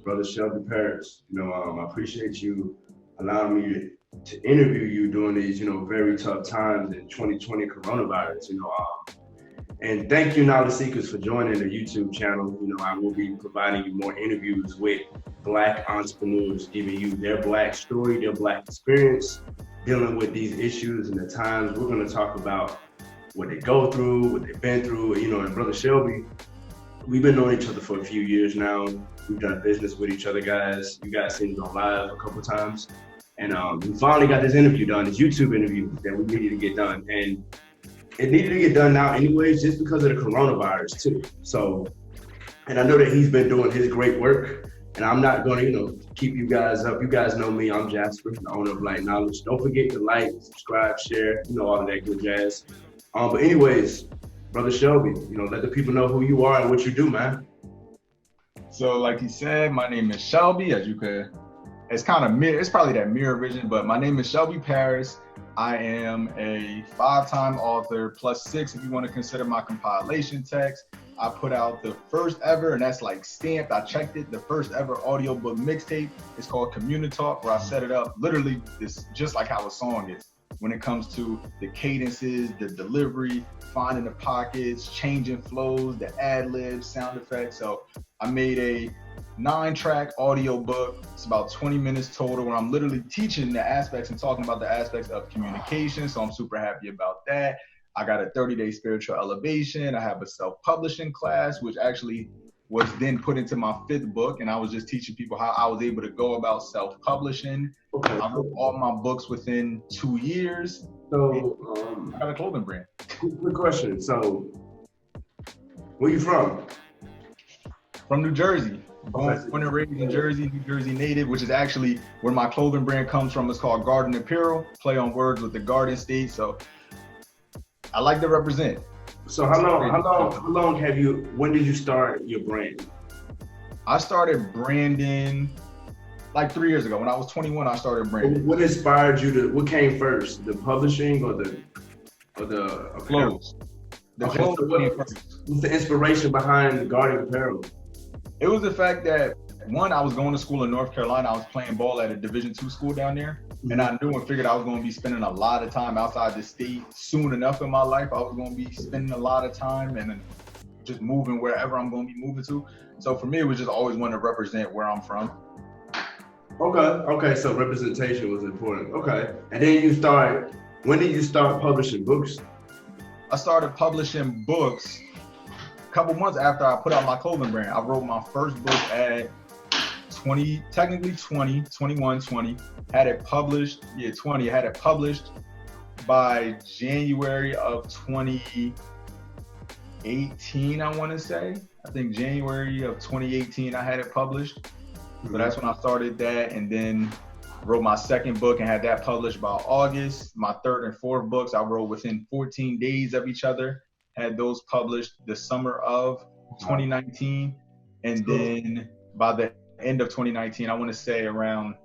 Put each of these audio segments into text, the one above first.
Brother Shelby Paris. I appreciate you allowing me to interview you during these, very tough times in 2020 coronavirus. And thank you, Knowledge Seekers, for joining the YouTube channel. I will be providing you more interviews with Black entrepreneurs, giving you their Black story, their Black experience, dealing with these issues and the times. We're going to talk about what they go through, what they've been through. And Brother Shelby, we've been knowing each other for a few years now. We've done business with each other, guys. You guys seen it on live a couple times. And we finally got this interview done, this YouTube interview that we needed to get done. And it needed to get done now anyways, just because of the coronavirus too. So, and I know that he's been doing his great work, and I'm not going to, keep you guys up. You guys know me, I'm Jasper, the owner of Light Knowledge. Don't forget to like, subscribe, share, all of that good jazz. But anyways, Brother Shelby, let the people know who you are and what you do, man. So like he said, my name is Shelby, as you could, it's probably that mirror vision, but my name is Shelby Paris. I am a 5-time author, +6 if you want to consider my compilation text. I put out the first ever, and that's like stamped, I checked it, the first ever audiobook mixtape. It's called Community Talk, where I set it up. Literally, it's just like how a song is. When it comes to the cadences, the delivery, finding the pockets, changing flows, the ad-libs, sound effects. So I made a 9-track audiobook. It's about 20 minutes total, where I'm literally teaching the aspects and talking about the aspects of communication. So I'm super happy about that. I got a 30-day spiritual elevation. I have a self-publishing class, which actually was then put into my 5th book. And I was just teaching people how I was able to go about self-publishing. Okay. I wrote all my books within 2 years. So I got a clothing brand. Quick question. So where you from? From New Jersey. Born Okay. and raised in Jersey, New Jersey native, which is actually where my clothing brand comes from. It's called Garden Apparel, play on words with the Garden State. So I like to represent. So when did you start your brand? I started branding like 3 years ago. When I was 21, I started branding. What inspired you what came first, the publishing or the clothes? The clothes came first. What's the inspiration behind the Garden Apparel? It was the fact that, one, I was going to school in North Carolina. I was playing ball at a Division II school down there. And I knew and figured I was going to be spending a lot of time outside the state soon enough in my life. I was going to be spending a lot of time and just moving wherever I'm going to be moving to. So for me, it was just always wanting to represent where I'm from. Okay. So representation was important. Okay. And then when did you start publishing books? I started publishing books a couple months after I put out my clothing brand. I wrote my first book at 20, had it published, 20, had it published by January of 2018, I want to say. I think January of 2018, I had it published. So that's when I started that, and then wrote my second book and had that published by August. My third and fourth books I wrote within 14 days of each other, had those published the summer of 2019. And then by the end of 2019, I want to say around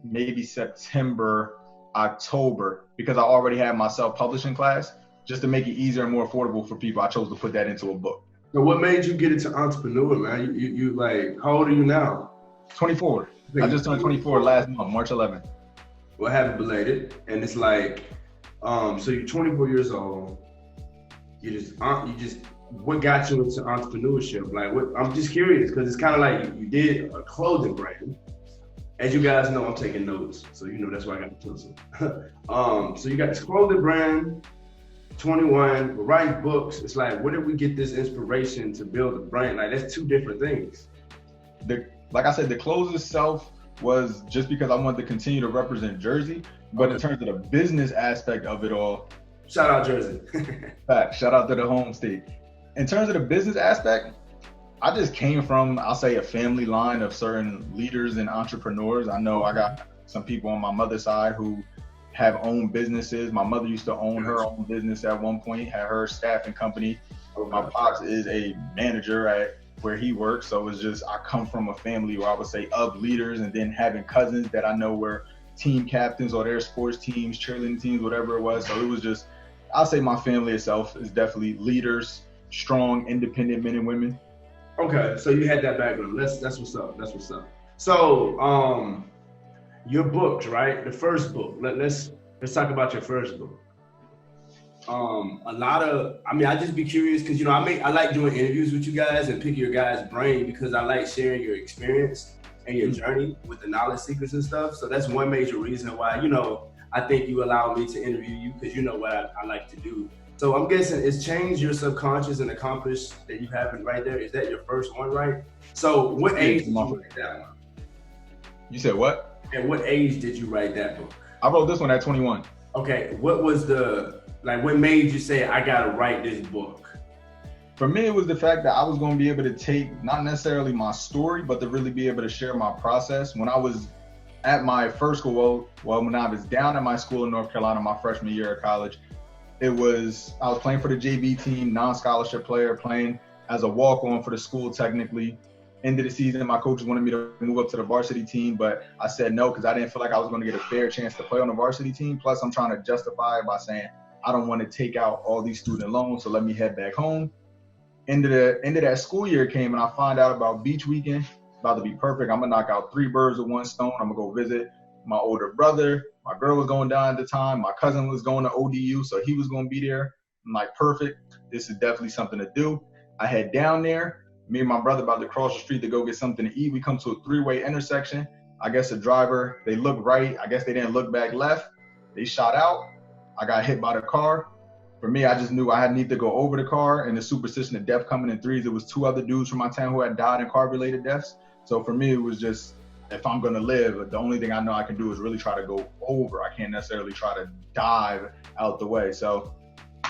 maybe September, October, because I already had my self-publishing class, just to make it easier and more affordable for people, I chose to put that into a book. So what made you get into entrepreneur, man? You like, how old are you now? 24. I just turned 24 last month, March 11th. Well, happy belated. And it's like, so you're 24 years old. What got you into entrepreneurship? Like, I'm just curious, because it's kind of like you did a clothing brand. As you guys know, I'm taking notes, so that's why I got the pencil. So you got this clothing brand, 21, we're writing books. It's like, where did we get this inspiration to build a brand? Like, that's two different things. Like I said, the clothes itself was just because I wanted to continue to represent Jersey, but in terms of the business aspect of it all, shout out Jersey. Fact, shout out to the home state. In terms of the business aspect, I just came from, I'll say, a family line of certain leaders and entrepreneurs. I know I got some people on my mother's side who have owned businesses. My mother used to own her own business at one point, had her staffing company. My pops is a manager at where he works. So it's just, I come from a family where I would say of leaders, and then having cousins that I know were team captains or their sports teams, cheerleading teams, whatever it was. So it was just, I'll say my family itself is definitely leaders, strong, independent men and women. Okay, so you had that background. That's what's up. That's what's up. So, your books, right? The first book. Let's talk about your first book. I just be curious because I like doing interviews with you guys and picking your guys' brain because I like sharing your experience and your journey with the knowledge seekers and stuff. So that's one major reason why I think you allow me to interview you because you know what I like to do. So I'm guessing it's Change Your Subconscious and Accomplish that you have it right there. Is that your first one, right? So what age did you write that one? You said what? At what age did you write that book? I wrote this one at 21. Okay, what was what made you say, I gotta write this book? For me, it was the fact that I was gonna be able to take, not necessarily my story, but to really be able to share my process. When I was at my first school, when I was down at my school in North Carolina, my freshman year of college, I was playing for the JV team, non-scholarship player, playing as a walk-on for the school technically. End of the season, my coaches wanted me to move up to the varsity team, but I said no because I didn't feel like I was going to get a fair chance to play on the varsity team. Plus, I'm trying to justify it by saying I don't want to take out all these student loans, so let me head back home. End of that school year came, and I find out about beach weekend. About to be perfect. I'm gonna knock out 3 birds with 1 stone. I'm gonna go visit my older brother. My girl was going down at the time. My cousin was going to ODU, so he was gonna be there. I'm like, perfect. This is definitely something to do. I head down there. Me and my brother about to cross the street to go get something to eat. We come to a 3-way intersection. I guess the driver, they looked right. I guess they didn't look back left. They shot out. I got hit by the car. For me, I just knew I need to go over the car, and the superstition of death coming in threes. There was 2 other dudes from my town who had died in car-related deaths. So for me, it was just, if I'm gonna live, the only thing I know I can do is really try to go over. I can't necessarily try to dive out the way. So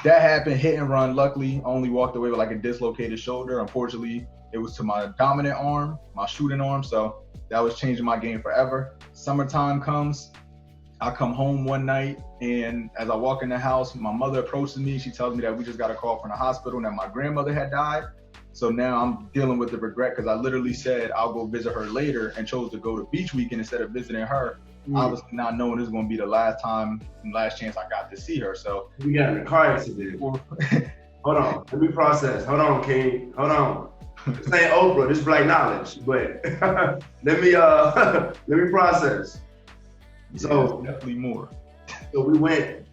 that happened, hit and run. Luckily, I only walked away with like a dislocated shoulder. Unfortunately, it was to my dominant arm, my shooting arm. So that was changing my game forever. Summertime comes. I come home one night, and as I walk in the house, my mother approaches me. She tells me that we just got a call from the hospital and that my grandmother had died. So now I'm dealing with the regret because I literally said I'll go visit her later and chose to go to beach weekend instead of visiting her. Obviously not knowing this is going to be the last time and last chance I got to see her. So we got in a car accident. Hold on, let me process. Hold on, King. Hold on. This ain't Oprah. This is Black Knowledge. But let me process. So definitely more. So we went.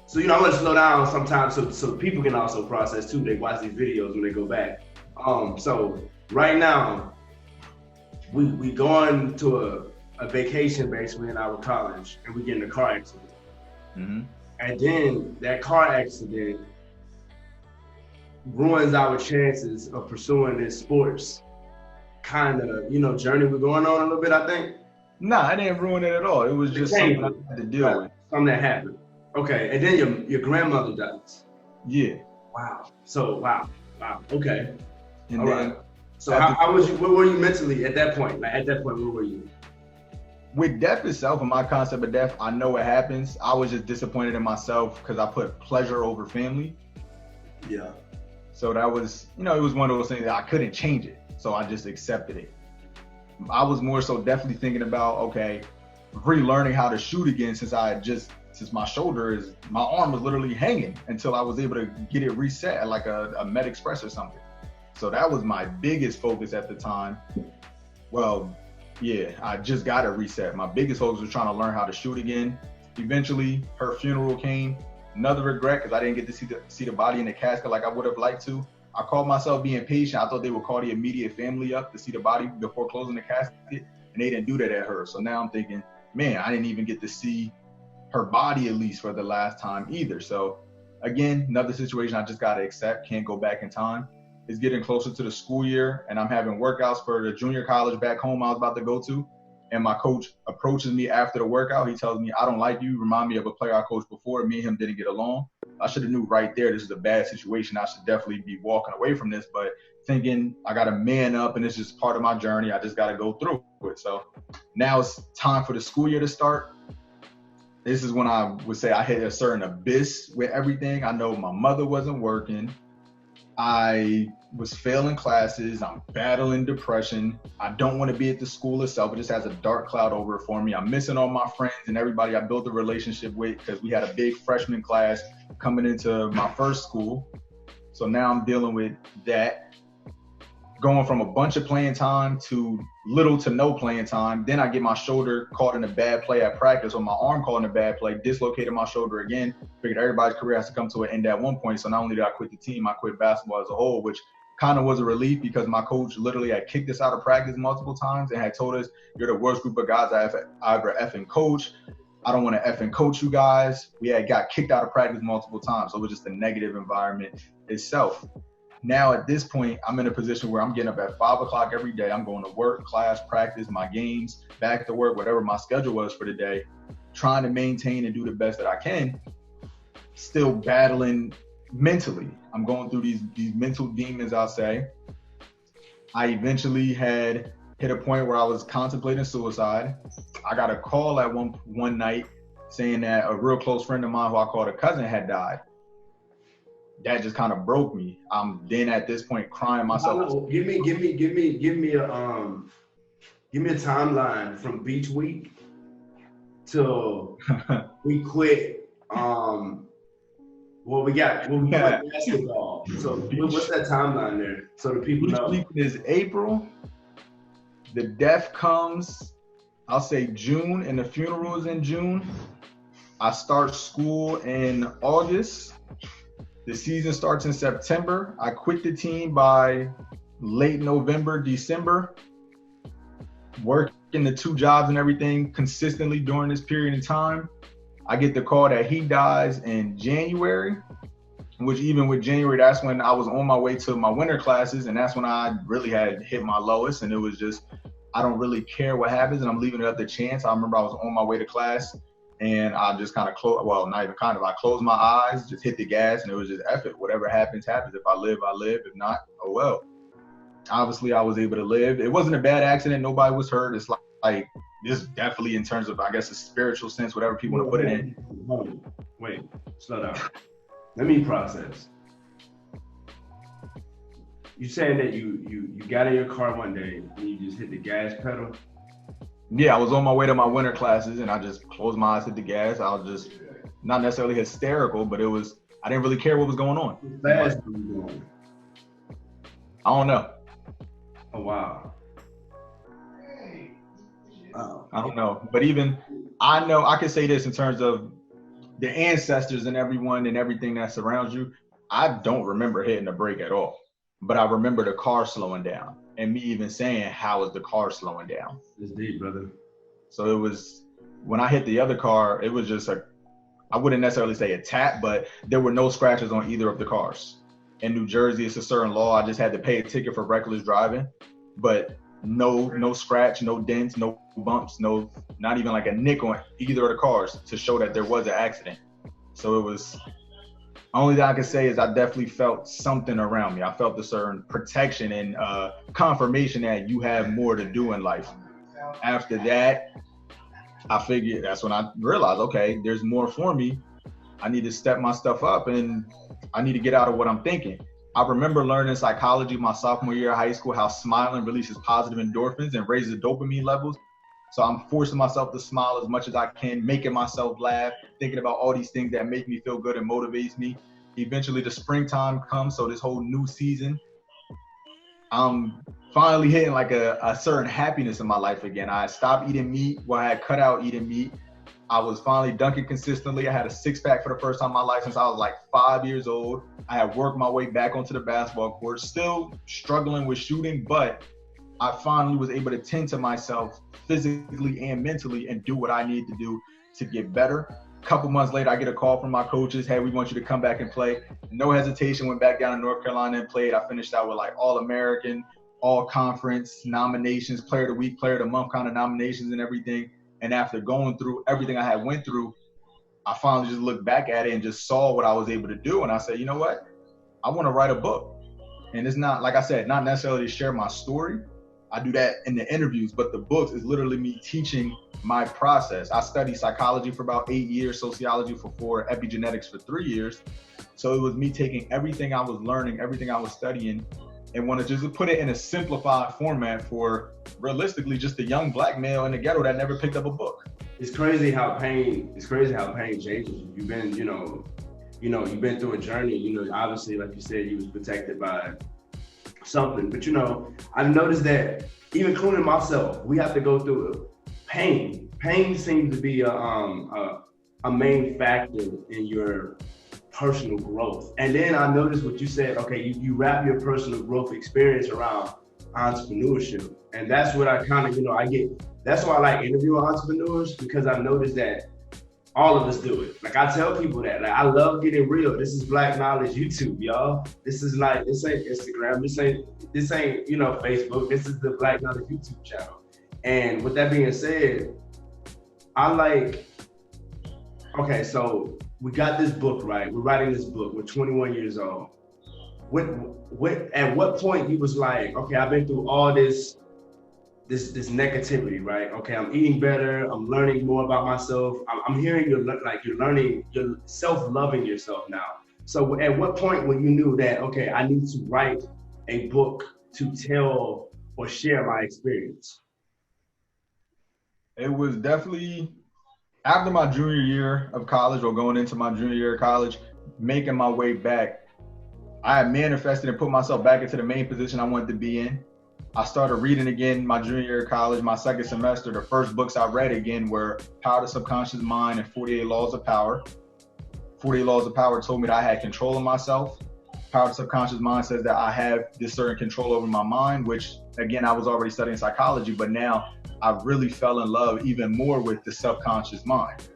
So I'm gonna slow down sometimes so people can also process too. They watch these videos when they go back. So right now, we going to a vacation basically in our college, and we get in a car accident. Mm-hmm. And then that car accident ruins our chances of pursuing this sports kind of journey we're going on a little bit, I think. Nah, I didn't ruin it at all. It was just something I had to deal with. Something that happened. Okay, and then your grandmother dies. Yeah. Wow. So wow. Okay. And all then, right. So how was you? Where were you mentally at that point? Like at that point, where were you? With death itself and my concept of death, I know it happens. I was just disappointed in myself because I put pleasure over family. Yeah. So that was, it was one of those things that I couldn't change it. So I just accepted it. I was more so definitely thinking about, okay, relearning how to shoot again since my my arm was literally hanging until I was able to get it reset at like a Med Express or something. So that was my biggest focus at the time. Well, yeah, I just got it reset. My biggest focus was trying to learn how to shoot again. Eventually, her funeral came. Another regret because I didn't get to see the body in the casket like I would have liked to. I called myself being patient. I thought they would call the immediate family up to see the body before closing the casket, and they didn't do that at her. So now I'm thinking, man, I didn't even get to see her body at least for the last time either. So again, another situation I just got to accept, can't go back in time. It's getting closer to the school year, and I'm having workouts for the junior college back home I was about to go to. And my coach approaches me after the workout. He tells me, I don't like you. Remind me of a player I coached before. Me and him didn't get along. I should have knew right there this is a bad situation. I should definitely be walking away from this. But thinking I got to man up and it's just part of my journey. I just got to go through it. So now it's time for the school year to start. This is when I would say I hit a certain abyss with everything. I know my mother wasn't working. I was failing classes. I'm battling depression. I don't want to be at the school itself. It just has a dark cloud over it for me. I'm missing all my friends and everybody I built a relationship with because we had a big freshman class coming into my first school. So now I'm dealing with that. going from a bunch of playing time to little to no playing time. Then I get my shoulder caught in a bad play at practice, or my arm caught in a bad play, dislocated my shoulder again. Figured everybody's career has to come to an end at one point. So not only did I quit the team, I quit basketball as a whole, which kind of was a relief because my coach literally had kicked us out of practice multiple times and had told us, you're the worst group of guys I ever effing coach. I don't want to effing coach you guys. We had got kicked out of practice multiple times. So it was just a negative environment itself. Now at this point, I'm in a position where I'm getting up at 5 o'clock every day. I'm going to work, class, practice, my games, back to work, whatever my schedule was for the day, trying to maintain and do the best that I can, still battling mentally. I'm going through these mental demons, I'll say. I eventually had hit a point where I was contemplating suicide. I got a call at one night saying that a real close friend of mine who I called a cousin had died. That just kind of broke me. I'm then at this point crying myself. Give me a timeline from beach week till we quit. We quit basketball. So what's that timeline there? So the people know. Beach week is April. The death comes, I'll say June, and the funeral is in June. I start school in August. The season starts in September. I quit the team by late November, December. Working the 2 jobs and everything consistently during this period of time. I get the call that he dies in January, which even with January, that's when I was on my way to my winter classes, and that's when I really had hit my lowest, and it was just, I don't really care what happens, and I'm leaving it up to chance. I remember I was on my way to class, and I just kind of I closed my eyes, just hit the gas, and it was just F it. Whatever happens, happens. If I live, I live. If not, oh well. Obviously, I was able to live. It wasn't a bad accident. Nobody was hurt. It's like this definitely in terms of, I guess, a spiritual sense, whatever people want to put it in. Wait, slow down. Let me process. You saying that you got in your car one day and you just hit the gas pedal? Yeah, I was on my way to my winter classes and I just closed my eyes, hit the gas. I was just not necessarily hysterical, but I didn't really care what was going on. How fast were you going? I don't know. Oh, wow. I don't know. But even, I know, I can say this in terms of the ancestors and everyone and everything that surrounds you. I don't remember hitting the brake at all. But I remember the car slowing down and me even saying, how is the car slowing down? It's deep, brother. So it was, when I hit the other car, it was just I wouldn't necessarily say a tap, but there were no scratches on either of the cars. In New Jersey, it's a certain law. I just had to pay a ticket for reckless driving, but no scratch, no dents, no bumps, not even like a nick on either of the cars to show that there was an accident. So it was, only thing I can say is I definitely felt something around me. I felt a certain protection and confirmation that you have more to do in life. After that, I figured, that's when I realized, okay, there's more for me. I need to step my stuff up and I need to get out of what I'm thinking. I remember learning psychology my sophomore year of high school, how smiling releases positive endorphins and raises dopamine levels. So I'm forcing myself to smile as much as I can, making myself laugh, thinking about all these things that make me feel good and motivates me. Eventually the springtime comes, so this whole new season, I'm finally hitting like a certain happiness in my life again. I stopped eating meat, I had cut out eating meat. I was finally dunking consistently. I had a 6-pack for the first time in my life since I was like 5 years old. I had worked my way back onto the basketball court, still struggling with shooting, but I finally was able to tend to myself physically and mentally and do what I need to do to get better. A couple months later, I get a call from my coaches. Hey, we want you to come back and play. No hesitation, went back down to North Carolina and played. I finished out with like All-American, All-Conference nominations, Player of the Week, Player of the Month kind of nominations and everything. And after going through everything I had went through, I finally just looked back at it and just saw what I was able to do. And I said, you know what? I want to write a book. And it's not, like I said, not necessarily to share my story. I do that in the interviews, but the books is literally me teaching my process. I studied psychology for about 8 years, sociology for 4, epigenetics for 3 years. So it was me taking everything I was learning, everything I was studying, and want to just put it in a simplified format for realistically just a young black male in the ghetto that never picked up a book. It's crazy how pain changes you. You've been, you've been through a journey. Obviously, like you said, you was protected by something. But you know, I've noticed that even including myself, we have to go through pain. Pain seems to be a main factor in your personal growth. And then I noticed what you said, okay, you wrap your personal growth experience around entrepreneurship. And that's what I kind of, you know, that's why I like interviewing entrepreneurs, because I noticed that all of us do it. Like I tell people that, like I love getting real. This is Black Knowledge YouTube, y'all. This ain't Instagram. This ain't, you know, Facebook. This is the Black Knowledge YouTube channel. And with that being said, okay, so we got this book, right? We're writing this book. We're 21 years old. At what point you was like, okay, I've been through all this negativity, right? Okay, I'm eating better. I'm learning more about myself. I'm hearing you're learning, you're self-loving yourself now. So at what point when you knew that, okay, I need to write a book to tell or share my experience? It was definitely after my junior year of college, or going into my junior year of college, making my way back. I had manifested and put myself back into the main position I wanted to be in. I started reading again my junior year of college, my second semester. The first books I read again were Power to Subconscious Mind and 48 Laws of Power. 48 Laws of Power told me that I had control of myself. Power to Subconscious Mind says that I have this certain control over my mind, which again, I was already studying psychology, but now I really fell in love even more with the subconscious mind.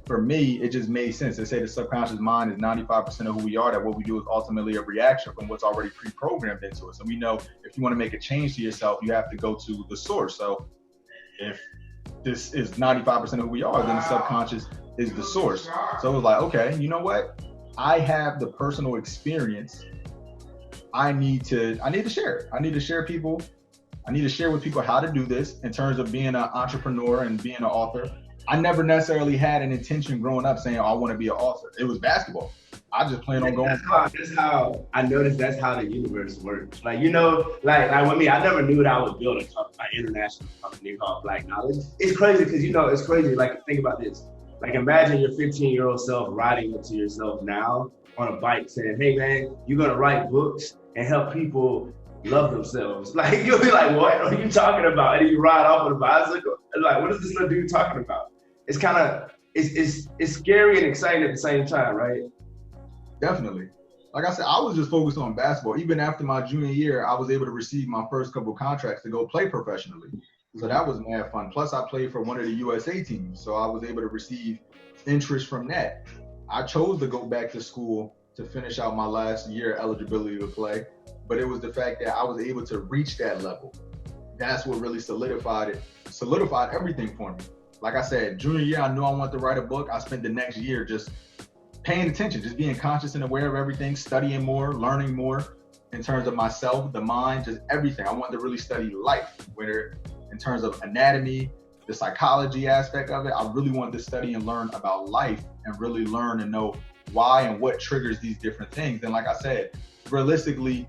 For me, it just made sense. They say the subconscious mind is 95% of who we are, that what we do is ultimately a reaction from what's already pre-programmed into us. And we know if you want to make a change to yourself, you have to go to the source. So if this is 95% of who we are, then the subconscious is the source. So it was like, okay, you know what? I have the personal experience. I need to share it. I need to share with people how to do this in terms of being an entrepreneur and being an author. I never necessarily had an intention growing up saying, oh, I want to be an author. It was basketball. I just planned on going. That's how I noticed that's how the universe works. Like, you know, like with me, I never knew that I would build an international company called Black Knowledge. It's crazy because, you know, it's crazy. Like, think about this. Like, imagine your 15-year-old self riding up to yourself now on a bike saying, hey, man, you're going to write books and help people love themselves. Like, you'll be like, what are you talking about? And then you ride off on a bicycle. And like, what is this little dude talking about? It's kind of, it's scary and exciting at the same time, right? Definitely. Like I said, I was just focused on basketball. Even after my junior year, I was able to receive my first couple contracts to go play professionally. So that was mad fun. Plus, I played for one of the USA teams, so I was able to receive interest from that. I chose to go back to school to finish out my last year eligibility to play, but it was the fact that I was able to reach that level. That's what really solidified everything for me. Like I said, junior year, I knew I wanted to write a book. I spent the next year just paying attention, just being conscious and aware of everything, studying more, learning more in terms of myself, the mind, just everything. I wanted to really study life, whether in terms of anatomy, the psychology aspect of it. I really wanted to study and learn about life and really learn and know why and what triggers these different things. And like I said, realistically,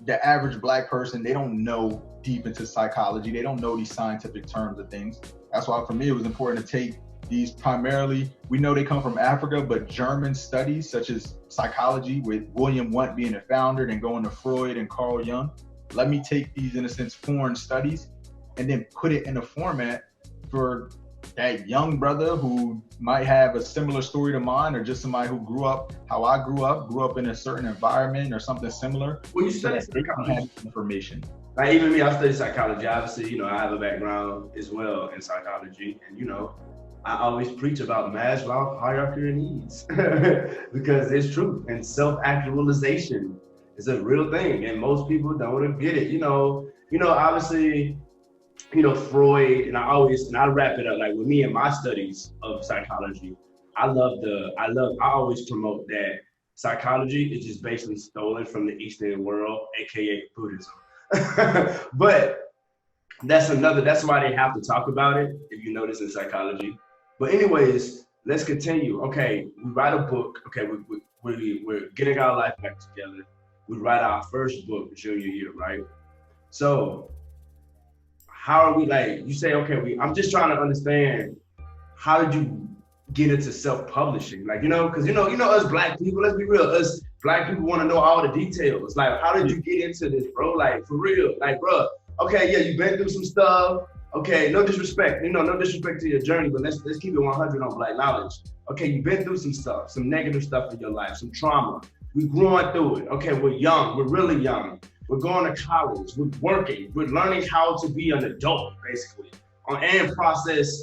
the average Black person, they don't know deep into psychology. They don't know these scientific terms of things. That's why for me, it was important to take these primarily, we know they come from Africa, but German studies such as psychology, with William Wundt being the founder, then going to Freud and Carl Jung. Let me take these, in a sense, foreign studies and then put it in a format for that young brother who might have a similar story to mine, or just somebody who grew up how I grew up in a certain environment or something similar. Well, you study psychology. Information. Like even me, I study psychology. Obviously, you know, I have a background as well in psychology, and you know, I always preach about Maslow's hierarchy of needs because it's true, and self-actualization is a real thing, and most people don't get it. You know, obviously, you know, Freud, and I wrap it up like with me and my studies of psychology. I always promote that psychology is just basically stolen from the Eastern world, aka Buddhism. But that's why they have to talk about it, if you notice, in psychology. But anyways, let's continue. Okay, we write a book. Okay, we're getting our life back together. We write our first book junior year, right? So how are we, like, you say, okay, I'm just trying to understand, how did you get into self-publishing? Like, because you know us black people, let's be real, us black people want to know all the details. Like, how did you get into this, bro? Like, for real, like, bro, okay, yeah, you've been through some stuff. Okay, no disrespect, no disrespect to your journey, but let's keep it 100 on Black Knowledge. Okay, you've been through some stuff, some negative stuff in your life, some trauma. We're growing through it. Okay, we're young, we're really young. We're going to college, we're working, we're learning how to be an adult, basically, and process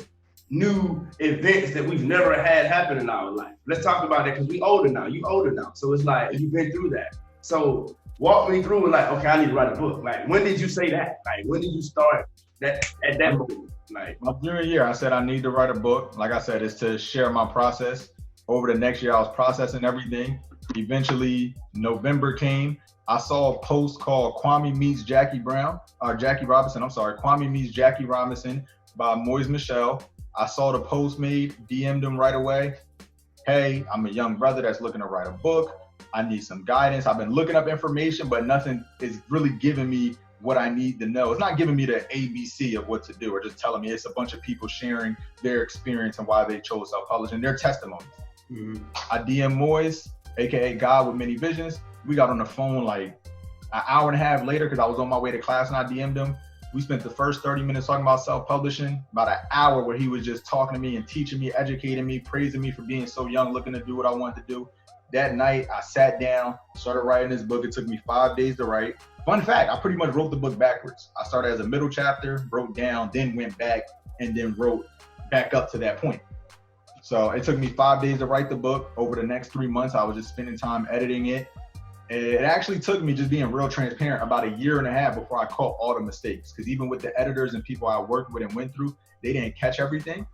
new events that we've never had happen in our life. Let's talk about that, because we older now, you older now. So it's like, you've been through that. So walk me through, like, okay, I need to write a book. Like, when did you say that? Like, when did you start that at that moment? Like, my junior year, I said I need to write a book. Like I said, it's to share my process. Over the next year, I was processing everything. Eventually, November came. I saw a post called Kwame Meets Jackie Robinson. Kwame Meets Jackie Robinson by Moise Michel. I saw the post made, DM'd him right away. Hey, I'm a young brother that's looking to write a book. I need some guidance. I've been looking up information, but nothing is really giving me what I need to know. It's not giving me the ABC of what to do, or just telling me. It's a bunch of people sharing their experience and why they chose self-publishing, their testimonies. Mm-hmm. I DM Moise, AKA God with Many Visions. We got on the phone like an hour and a half later, because I was on my way to class and I DM'd him. We spent the first 30 minutes talking about self-publishing, about an hour where he was just talking to me and teaching me, educating me, praising me for being so young, looking to do what I wanted to do. That night, I sat down, started writing this book. It took me 5 days to write. Fun fact, I pretty much wrote the book backwards. I started as a middle chapter, wrote down, then went back, and then wrote back up to that point. So it took me 5 days to write the book. Over the next 3 months, I was just spending time editing it. It actually took me, just being real transparent, about a year and a half before I caught all the mistakes. Because even with the editors and people I worked with and went through, they didn't catch everything.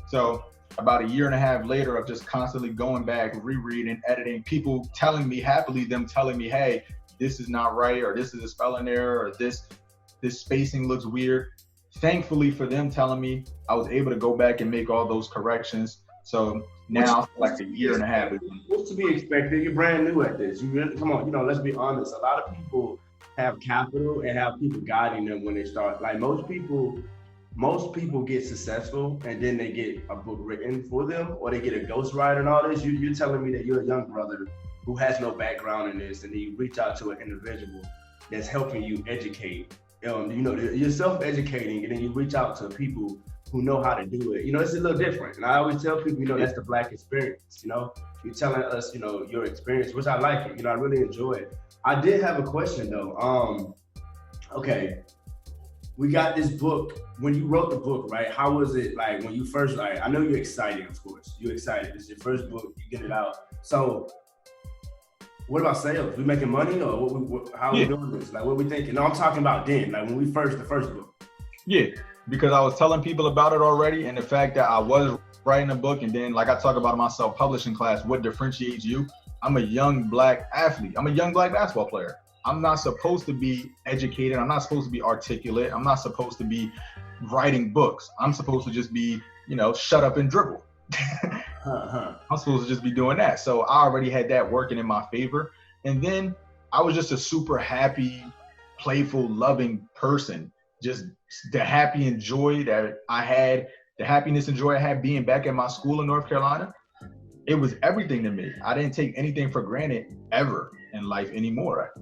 So about a year and a half later of just constantly going back, rereading, editing, people telling me, happily them telling me, hey, this is not right, or this is a spelling error, or this spacing looks weird. Thankfully for them telling me, I was able to go back and make all those corrections. So now, like a year and a half. What's to be expected? You're brand new at this. You really, come on, let's be honest. A lot of people have capital and have people guiding them when they start. Like most people get successful and then they get a book written for them, or they get a ghostwriter and all this. You're telling me that you're a young brother who has no background in this, and then you reach out to an individual that's helping you educate. You're self-educating, and then you reach out to people who know how to do it. It's a little different. And I always tell people, that's the Black experience. You're telling us, your experience, which I like it. I really enjoy it. I did have a question though. Okay, we got this book. When you wrote the book, right? How was it like when you first, I know you're excited, of course. You're excited. It's your first book. You get it out. So what about sales? We making money, or how are we doing this? Like, what we thinking? No, I'm talking about then, like when we the first book. Yeah, because I was telling people about it already, and the fact that I was writing a book, and then like I talk about in my self-publishing class, what differentiates you? I'm a young Black athlete. I'm a young Black basketball player. I'm not supposed to be educated. I'm not supposed to be articulate. I'm not supposed to be writing books. I'm supposed to just be, shut up and dribble. I'm supposed to just be doing that. So I already had that working in my favor. And then I was just a super happy, playful, loving person. Just the happy and joy that I had, the happiness and joy I had being back at my school in North Carolina. It was everything to me. I didn't take anything for granted ever in life anymore.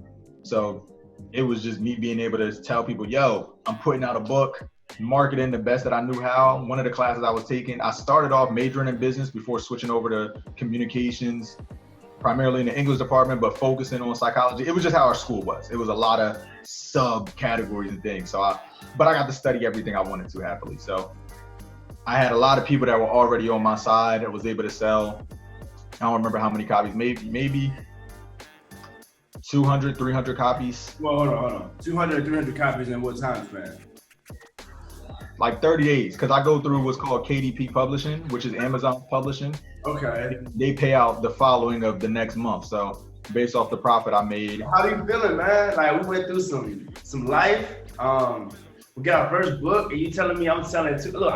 So it was just me being able to tell people, yo, I'm putting out a book, marketing the best that I knew how. One of the classes I was taking, I started off majoring in business before switching over to communications, primarily in the English department, but focusing on psychology. It was just how our school was. It was a lot of subcategories and things. But I got to study everything I wanted to happily. So I had a lot of people that were already on my side that was able to sell. I don't remember how many copies, maybe 200, 300 copies. Well, hold on. 200, 300 copies in what time span? Like 30 days, because I go through what's called KDP Publishing, which is Amazon Publishing. Okay. They pay out the following of the next month. So based off the profit I made. How you feeling, man? Like, we went through some life. We got our first book, and you telling me I'm selling it too. Look,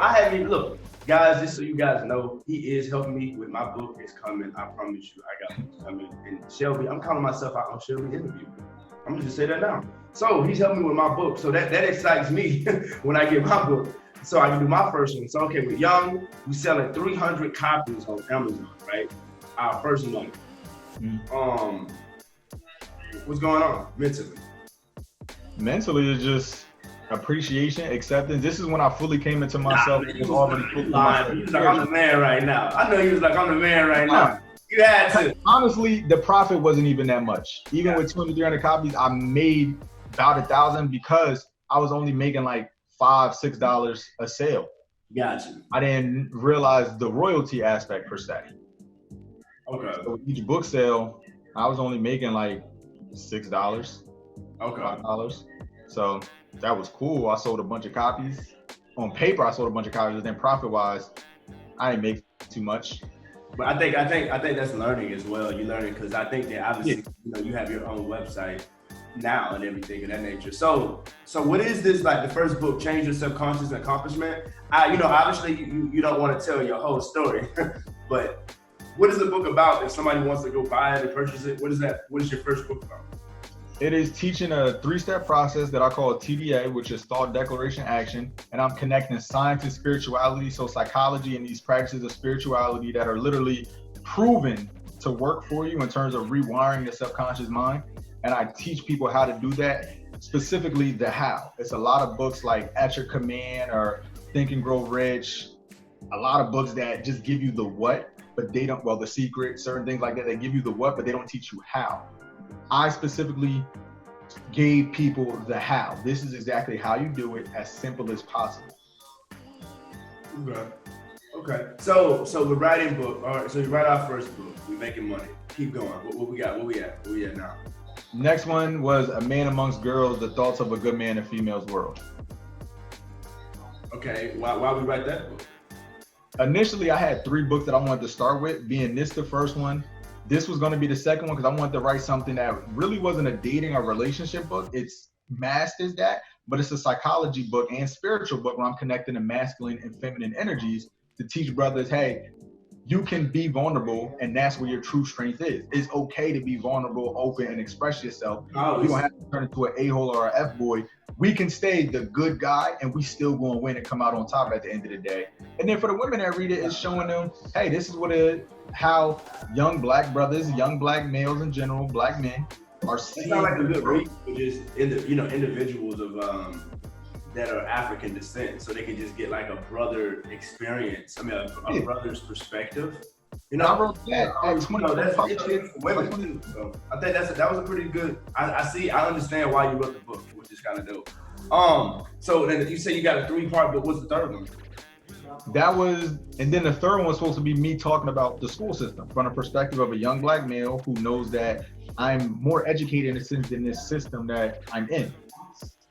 guys, just so you guys know, he is helping me with my book. It's coming. I promise you, I got it coming. And Shelby, I'm calling myself out on Shelby interview. I'm gonna just say that now. So he's helping me with my book. So that excites me when I get my book. So I can do my first one. So okay, we're young. We selling 300 copies on Amazon, right? Our first month. What's going on mentally? Mentally, it's just appreciation, acceptance. This is when I fully came into myself. You was like, I'm the man right now. I know you was like, I'm the man right now. You had to. Honestly, the profit wasn't even that much. Even with 200, 300 copies, I made about 1,000 because I was only making like $5, $6 a sale. Gotcha. I didn't realize the royalty aspect per se. Okay. So each book sale, I was only making like $6. Okay. $5. So that was cool. I sold a bunch of copies. On paper, I sold a bunch of copies, but then profit-wise, I didn't make too much. But I think that's learning as well. You're learning because I think that obviously you have your own website now and everything of that nature. So what is this like? The first book, Change Your Subconscious Accomplishment. Obviously you don't want to tell your whole story, but what is the book about? If somebody wants to go buy it and purchase it, what is that? What is your first book about? It is teaching a 3-step process that I call TDA, which is Thought, Declaration, Action. And I'm connecting science and spirituality, so psychology and these practices of spirituality that are literally proven to work for you in terms of rewiring the subconscious mind. And I teach people how to do that, specifically the how. It's a lot of books like At Your Command or Think and Grow Rich. A lot of books that just give you the what, but they don't, the secret, certain things like that, they give you the what, but they don't teach you how. I specifically gave people the how. This is exactly how you do it, as simple as possible. Okay. So we're writing book. All right. So we write our first book. We're making money. Keep going. What we got? Where we at now? Next one was A Man Amongst Girls: The Thoughts of a Good Man in Female's World. Okay. Why we write that book? Initially, I had 3 books that I wanted to start with. Being this the first one. This was going to be the second one because I wanted to write something that really wasn't a dating or relationship book. It's masked as that, but it's a psychology book and spiritual book where I'm connecting the masculine and feminine energies to teach brothers, hey, you can be vulnerable and that's where your true strength is. It's okay to be vulnerable, open, and express yourself. You don't have to turn into an a-hole or an F-boy. We can stay the good guy and we still going to win and come out on top at the end of the day. And then for the women that read it, it's showing them, hey, this is how young black brothers, young black males in general, black men are seeing. It's not like a good read, but just individuals of that are African descent, so they can just get like a brother experience. I mean, a brother's perspective. I wrote that at 20. That's for women too. So I think that was a pretty good. I understand why you wrote the book, which is kind of dope. So then you say you got a 3-part, but what's the third one? That was, and then the third one was supposed to be me talking about the school system from the perspective of a young black male who knows that I'm more educated in a sense in this system that I'm in.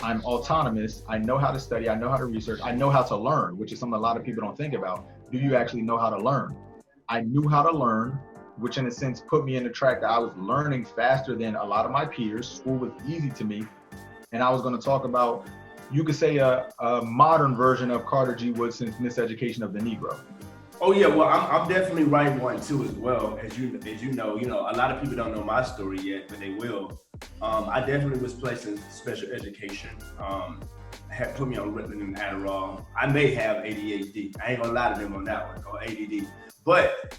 I'm autonomous. I know how to study. I know how to research. I know how to learn, which is something a lot of people don't think about. Do you actually know how to learn? I knew how to learn, which in a sense put me in the track that I was learning faster than a lot of my peers. School was easy to me. And I was going to talk about, you could say a modern version of Carter G. Woodson's Miseducation of the Negro. Oh yeah, well I'm definitely writing one too as well. As you know, a lot of people don't know my story yet, but they will. I definitely was placed in special education. Had put me on Ritalin and Adderall. I may have ADHD. I ain't gonna lie to them on that one, or ADD. But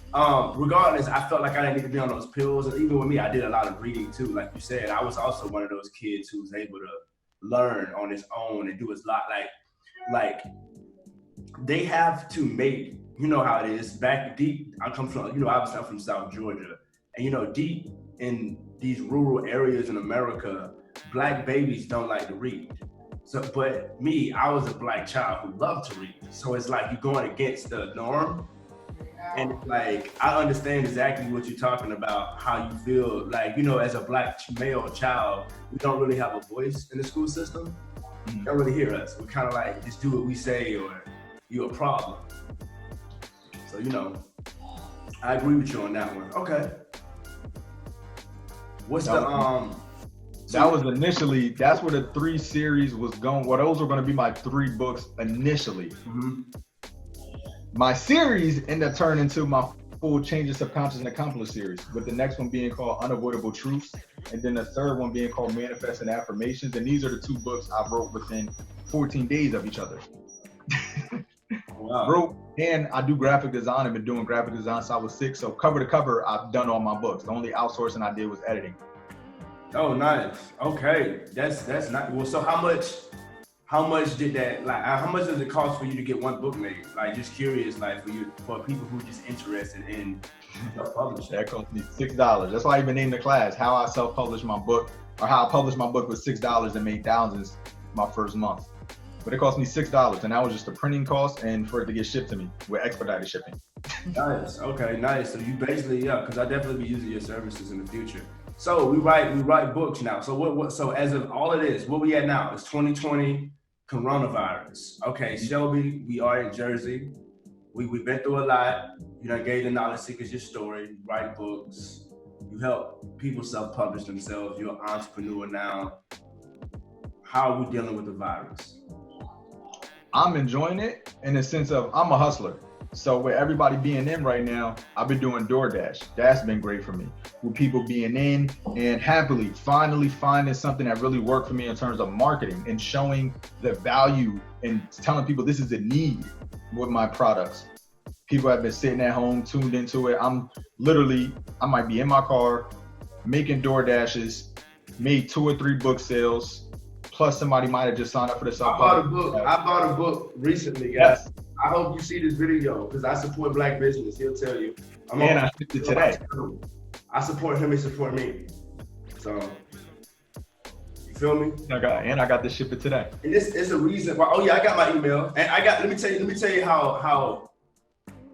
regardless, I felt like I didn't need to be on those pills. And even with me, I did a lot of reading too. Like you said, I was also one of those kids who was able to learn on his own and do his lot. Like they have to make, you know how it is, back deep. I come from, obviously I'm from South Georgia. And deep in these rural areas in America, black babies don't like to read. So, but me, I was a black child who loved to read. So it's like you're going against the norm. And like, I understand exactly what you're talking about, how you feel like, as a black male child, we don't really have a voice in the school system. You don't really hear us. We're kind of like, just do what we say or you're a problem. So, I agree with you on that one. Okay. What's That was initially, that's where the 3 series was going. Well, those were going to be my 3 books initially. Mm-hmm. My series ended up turning into my full Change Your Subconscious and Accomplish series, with the next one being called Unavoidable Truths, and then the third one being called Manifest and Affirmations. And these are the 2 books I wrote within 14 days of each other. Wow. Bro, and I do graphic design. I've been doing graphic design since I was 6. So cover to cover, I've done all my books. The only outsourcing I did was editing. Oh, nice. Okay, that's not well. So how much did that, like, how much does it cost for you to get one book made? Like, just curious, like, for people who are just interested in self-publishing. That cost me $6. That's why I even named the class How I Self-Published My Book, or How I Published My Book with $6 and made thousands my first month. But it cost me $6, and that was just the printing cost and for it to get shipped to me with expedited shipping. Nice. Okay, nice. So you basically, yeah, because I definitely be using your services in the future. So we write books now. So what? So as of all of this, what we at now? It's 2020, coronavirus. Okay, Shelby, we are in Jersey. We've been through a lot. You done gave the knowledge seekers your story. You write books. You help people self-publish themselves. You're an entrepreneur now. How are we dealing with the virus? I'm enjoying it in the sense of I'm a hustler. So with everybody being in right now, I've been doing DoorDash. That's been great for me. With people being in and happily, finally finding something that really worked for me in terms of marketing and showing the value and telling people this is a need with my products. People have been sitting at home, tuned into it. I might be in my car, making DoorDashes, made 2 or 3 book sales, plus somebody might have just signed up for the self-publishing. I bought a book recently, guys. Yes. I hope you see this video because I support Black business. He'll tell you. I shipped it today. I support him, he support me. So, you feel me? I got to ship it today. And this is a reason why. Oh yeah, I got my email, and let me tell you how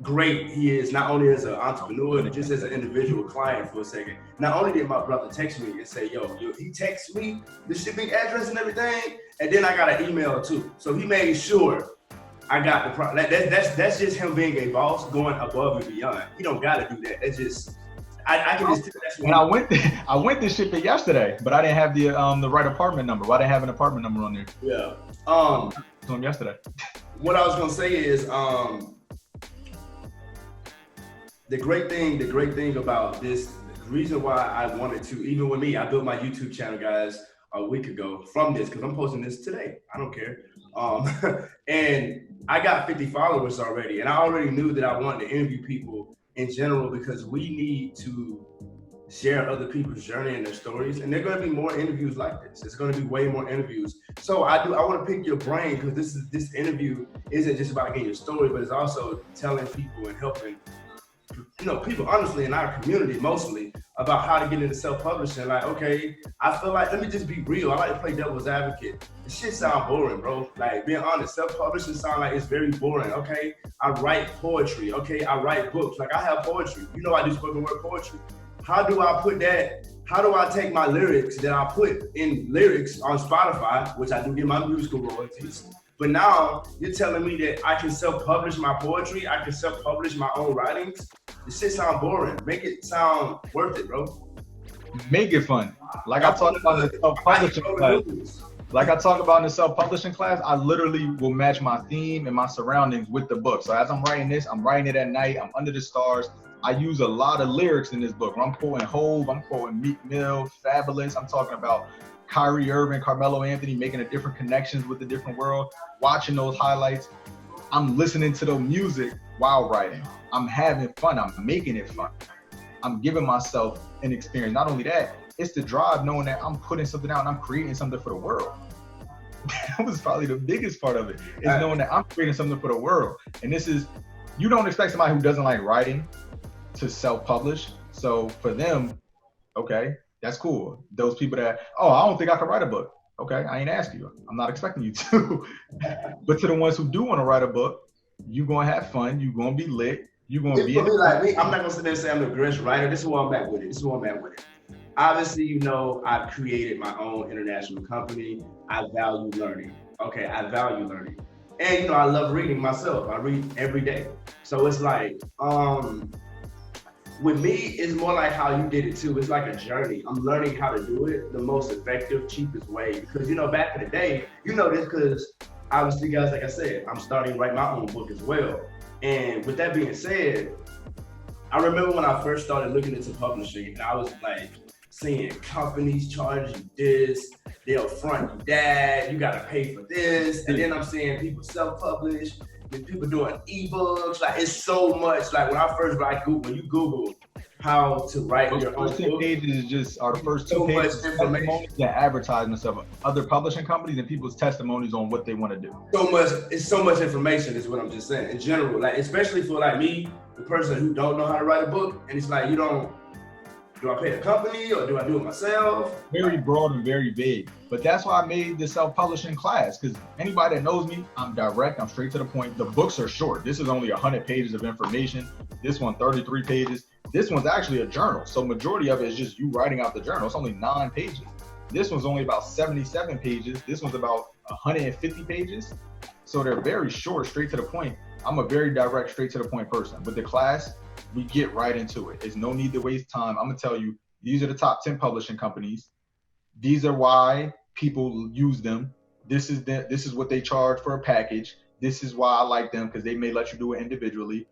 great he is. Not only as an entrepreneur, but just as an individual client for a second. Not only did my brother text me and say, yo, he texted me the shipping address and everything, and then I got an email too. So he made sure I got the product. That's just him being a boss, going above and beyond. He don't gotta do that. That's just I can just tell that's when I went to ship it yesterday, but I didn't have the right apartment number. Why didn't have an apartment number on there? Yeah. To him yesterday. What I was gonna say is the great thing about this, the reason why I wanted to, even with me, I built my YouTube channel, guys, a week ago from this, because I'm posting this today. I don't care. And I got 50 followers already, and I already knew that I wanted to interview people in general because we need to share other people's journey and their stories, and there are going to be more interviews like this. It's going to be way more interviews. So I want to pick your brain because this interview isn't just about getting your story, but it's also telling people and helping people honestly in our community mostly about how to get into self-publishing. Like, okay, I feel like, let me just be real. I like to play devil's advocate. This shit sound boring, bro. Like, being honest, self-publishing sound like it's very boring. Okay, I write poetry. Okay, I write books. Like, I have poetry. I do spoken word poetry. How do I take my lyrics that I put in lyrics on Spotify, which I do get my musical royalties, but now you're telling me that I can self-publish my poetry, I can self-publish my own writings? This shit sound boring. Make it sound worth it, bro. Make it fun. Like I talked about in the self-publishing class. I literally will match my theme and my surroundings with the book. So as I'm writing this, I'm writing it at night, I'm under the stars. I use a lot of lyrics in this book. I'm quoting Hove, I'm quoting Meek Mill, Fabulous. I'm talking about Kyrie Irving, Carmelo Anthony, making a different connections with the different world, watching those highlights. I'm listening to the music while writing. I'm having fun. I'm making it fun. I'm giving myself an experience. Not only that, it's the drive knowing that I'm putting something out and I'm creating something for the world. That was probably the biggest part of it, is knowing that I'm creating something for the world. And this is, you don't expect somebody who doesn't like writing to self-publish. So for them, okay, that's cool. Those people that, I don't think I can write a book. Okay, I ain't ask you. I'm not expecting you to. But to the ones who do want to write a book, you're going to have fun. You're going to be lit. You're going to be like me. I'm not going to sit there and say I'm the greatest writer. This is where I'm at with it. Obviously, I've created my own international company. I value learning. Okay, I value learning. And, I love reading myself. I read every day. So it's like, with me, it's more like how you did it too. It's like a journey. I'm learning how to do it the most effective, cheapest way. Because, back in the day, this because obviously, guys, like I said, I'm starting to write my own book as well. And with that being said, I remember when I first started looking into publishing, and I was like seeing companies charge you this, they'll front you that, you gotta pay for this, and then I'm seeing people self-publish, and people doing ebooks. Like, it's so much. Like, when I first when you Google how to write your own book, pages are the first two pages testimonies and advertisements of other publishing companies and people's testimonies on what they want to do. It's so much information is what I'm just saying in general. Like, especially for like me, the person who don't know how to write a book, and it's like, do I pay a company or do I do it myself? Very broad and very vague. But that's why I made the self-publishing class, because anybody that knows me, I'm direct, I'm straight to the point. The books are short. This is only 100 pages of information. This one, 33 pages. This one's actually a journal. So majority of it is just you writing out the journal. It's only 9 pages. This one's only about 77 pages. This one's about 150 pages. So they're very short, straight to the point. I'm a very direct, straight to the point person. With the class, we get right into it. There's no need to waste time. I'm gonna tell you, these are the top 10 publishing companies. These are why people use them. This is what they charge for a package. This is why I like them, because they may let you do it individually.